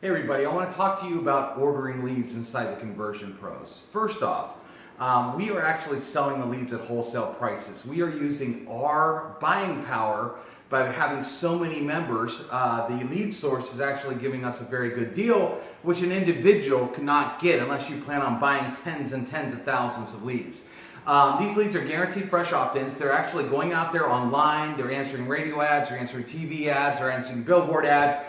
Hey everybody, I want to talk to you about ordering leads inside the Conversion Pros. First off, we are actually selling the leads at wholesale prices. We are using our buying power by having so many members. The lead source is actually giving us a very good deal, which an individual cannot get unless you plan on buying tens and tens of thousands of leads. These leads are guaranteed fresh opt-ins. They're actually going out there online. They're answering radio ads, they're answering TV ads, they're answering billboard ads,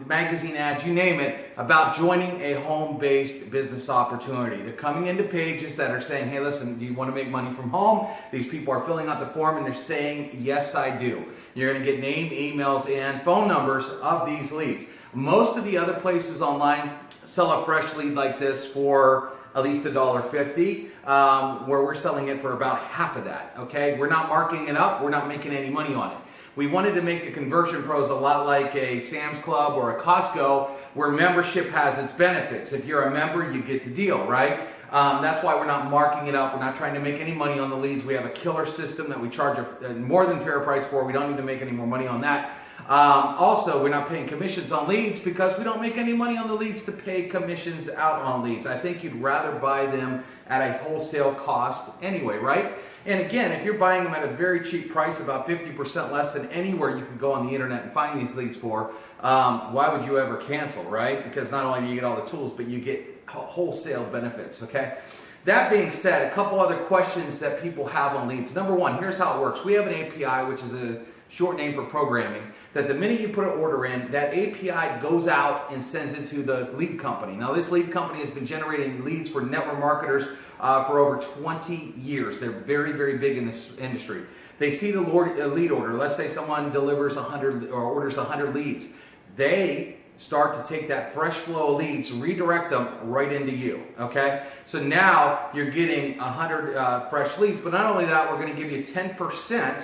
magazine ads, you name it, about joining a home-based business opportunity. They're coming into pages that are saying, hey, listen, do you want to make money from home? These people are filling out the form and they're saying, yes, I do. You're going to get name, emails, and phone numbers of these leads. Most of the other places online sell a fresh lead like this for at least $1.50, where we're selling it for about half of that, okay? We're not marking it up, we're not making any money on it. We wanted to make the Conversion Pros a lot like a Sam's Club or a Costco, where membership has its benefits. If you're a member, you get the deal, right? That's why we're not marking it up. We're not trying to make any money on the leads. We have a killer system that we charge a more than fair price for. We don't need to make any more money on that. Also, we're not paying commissions on leads because we don't make any money on the leads to pay commissions out on leads. I think you'd rather buy them at a wholesale cost anyway, right? And again, if you're buying them at a very cheap price, about 50% less than anywhere you can go on the internet and find these leads for, why would you ever cancel, right? Because not only do you get all the tools, but you get wholesale benefits, okay? That being said, a couple other questions that people have on leads. Number one, here's how it works. We have an API, which is a short name for programming, that the minute you put an order in, that API goes out and sends it to the lead company. Now, this lead company has been generating leads for network marketers for over 20 years. They're very, very big in this industry. They see the lead order. Let's say someone delivers 100 or orders 100 leads. They start to take that fresh flow of leads, redirect them right into you, okay? So now you're getting 100 fresh leads, but not only that, we're gonna give you 10%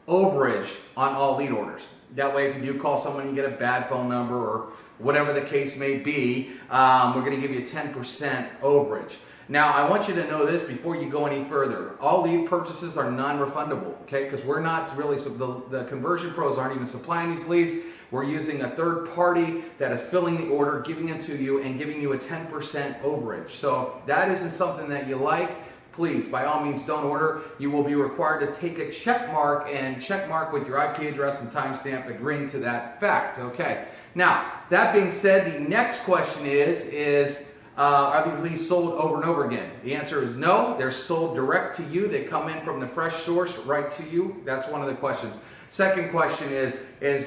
overage on all lead orders. That way, if you do call someone, you get a bad phone number or whatever the case may be, we're going to give you 10% overage. Now, I want you to know this before you go any further. All lead purchases are non-refundable, okay? Because we're not really, the Conversion Pros aren't even supplying these leads. We're using a third party that is filling the order, giving it to you, and giving you a 10% overage. So if that isn't something that you like, please, by all means, don't order. You will be required to take a check mark and check mark with your IP address and timestamp agreeing to that fact, okay? Now, that being said, the next question is are these leads sold over and over again? The answer is no. They're sold direct to you. They come in from the fresh source right to you. That's one of the questions. Second question is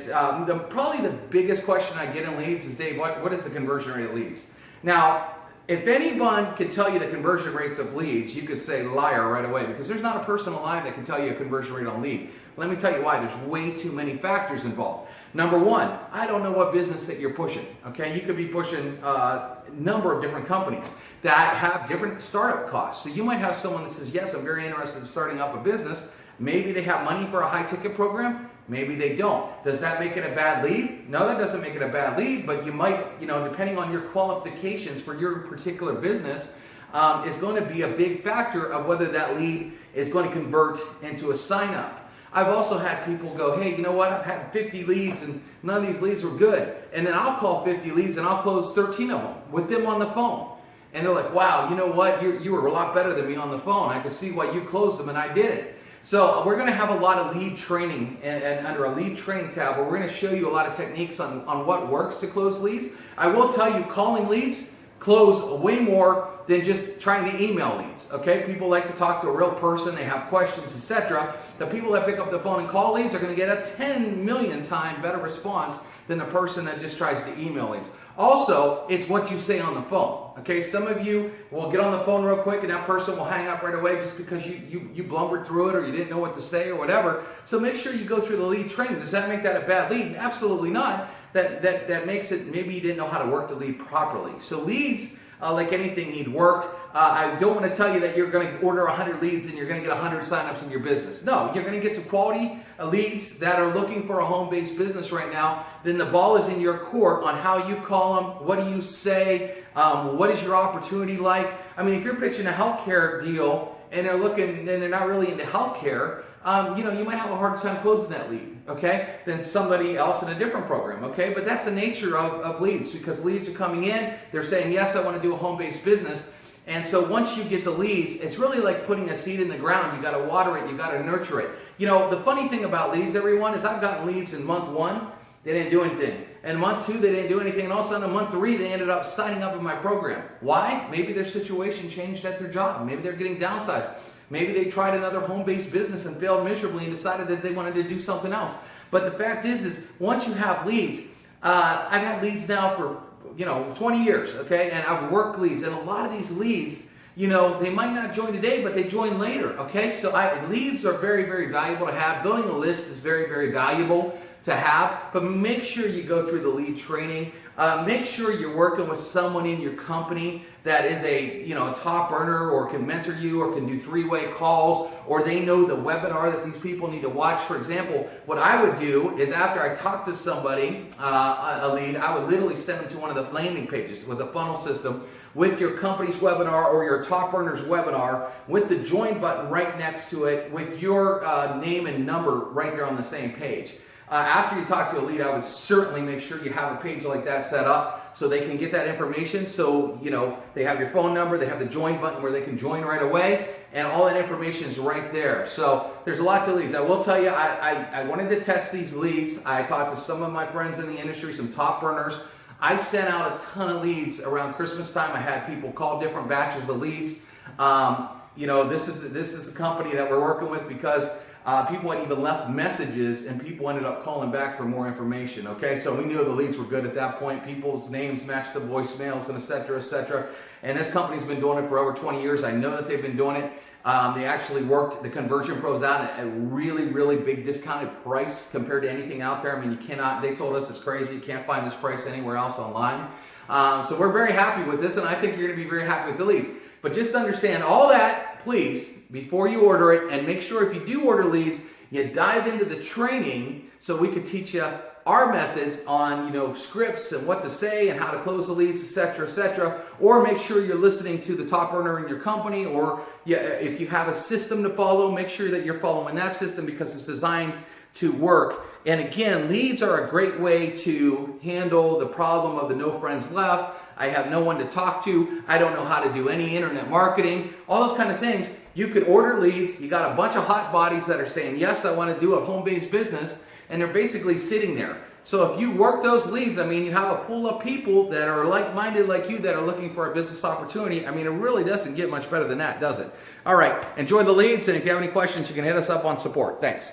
probably the biggest question I get in leads is, Dave, what is the conversion rate of leads? Now, if anyone can tell you the conversion rates of leads, you could say liar right away, because there's not a person alive that can tell you a conversion rate on lead. Let me tell you why. There's way too many factors involved. Number one, I don't know what business that you're pushing, okay? You could be pushing a number of different companies that have different startup costs. So you might have someone that says, yes, I'm very interested in starting up a business. Maybe they have money for a high-ticket program. Maybe they don't. Does that make it a bad lead? No, that doesn't make it a bad lead, but you might, depending on your qualifications for your particular business, is going to be a big factor of whether that lead is going to convert into a sign-up. I've also had people go, hey, you know what? I've had 50 leads and none of these leads were good. And then I'll call 50 leads and I'll close 13 of them with them on the phone. And they're like, wow, you know what? You were a lot better than me on the phone. I could see why you closed them and I did it. So we're going to have a lot of lead training and under a lead training tab where we're going to show you a lot of techniques on what works to close leads. I will tell you, calling leads close way more than just trying to email leads, okay? People like to talk to a real person, they have questions, etc. The people that pick up the phone and call leads are going to get a 10 million time better response than the person that just tries to email leads. Also, it's what you say on the phone, okay? Some of you will get on the phone real quick and that person will hang up right away just because you blumbered through it or you didn't know what to say or whatever. So make sure you go through the lead training. Does that make that a bad lead? Absolutely not. That makes it, maybe you didn't know how to work the lead properly. So leads, like anything, need work. I don't want to tell you that you're going to order 100 leads and you're going to get 100 signups in your business. No, you're going to get some quality leads that are looking for a home-based business right now. Then the ball is in your court on how you call them, what do you say, what is your opportunity like. I mean, if you're pitching a healthcare deal and they're not really into healthcare, you might have a hard time closing that lead, okay, than somebody else in a different program, okay? But that's the nature of leads, because leads are coming in, they're saying, yes, I want to do a home-based business. And so once you get the leads, it's really like putting a seed in the ground. You got to water it, you got to nurture it. The funny thing about leads, everyone, is I've gotten leads in month 1, they didn't do anything. And month 2, they didn't do anything. And all of a sudden, in month 3, they ended up signing up in my program. Why? Maybe their situation changed at their job. Maybe they're getting downsized. Maybe they tried another home-based business and failed miserably and decided that they wanted to do something else. But the fact is once you have leads, I've had leads now for 20 years, okay? And I've worked leads, and a lot of these leads, they might not join today, but they join later, okay? So leads are very, very valuable to have. Building a list is very, very valuable to have, but make sure you go through the lead training. Make sure you're working with someone in your company that is a top earner, or can mentor you, or can do 3-way calls, or they know the webinar that these people need to watch. For example, what I would do is, after I talk to somebody, a lead, I would literally send them to one of the landing pages with a funnel system with your company's webinar or your top earner's webinar, with the join button right next to it, with your name and number right there on the same page. After you talk to a lead, I would certainly make sure you have a page like that set up so they can get that information. So, they have your phone number, they have the join button where they can join right away, and all that information is right there. So there's lots of leads. I will tell you, I wanted to test these leads. I talked to some of my friends in the industry, some top earners. I sent out a ton of around Christmas time. I had people call different batches of leads. This is a company that we're working with because people had even left messages, and people ended up calling back for more information. Okay, so we knew the leads were good at that point. People's names matched the voicemails, and et cetera, et cetera. And this company's been doing it for over 20 years. I know that they've been doing it. They actually worked the conversion pros out at a really, really big discounted price compared to anything out there. I mean, you cannot, they told us it's crazy. You can't find this price anywhere else online. So we're very happy with this, and I think you're going to be very happy with the leads. But just understand all that, please, before you order it, and make sure if you do order leads, you dive into the training so we could teach you our methods on, scripts and what to say and how to close the leads, etc., etc. Or make sure you're listening to the top earner in your company, or if you have a system to follow, make sure that you're following that system because it's designed to work. And again, leads are a great way to handle the problem of the no friends left. I have no one to talk to. I don't know how to do any internet marketing. All those kind of things. You could order leads. You got a bunch of hot bodies that are saying, yes, I want to do a home-based business. And they're basically sitting there. So if you work those leads, you have a pool of people that are like-minded like you that are looking for a business opportunity. It really doesn't get much better than that, does it? All right. Enjoy the leads. And if you have any questions, you can hit us up on support. Thanks.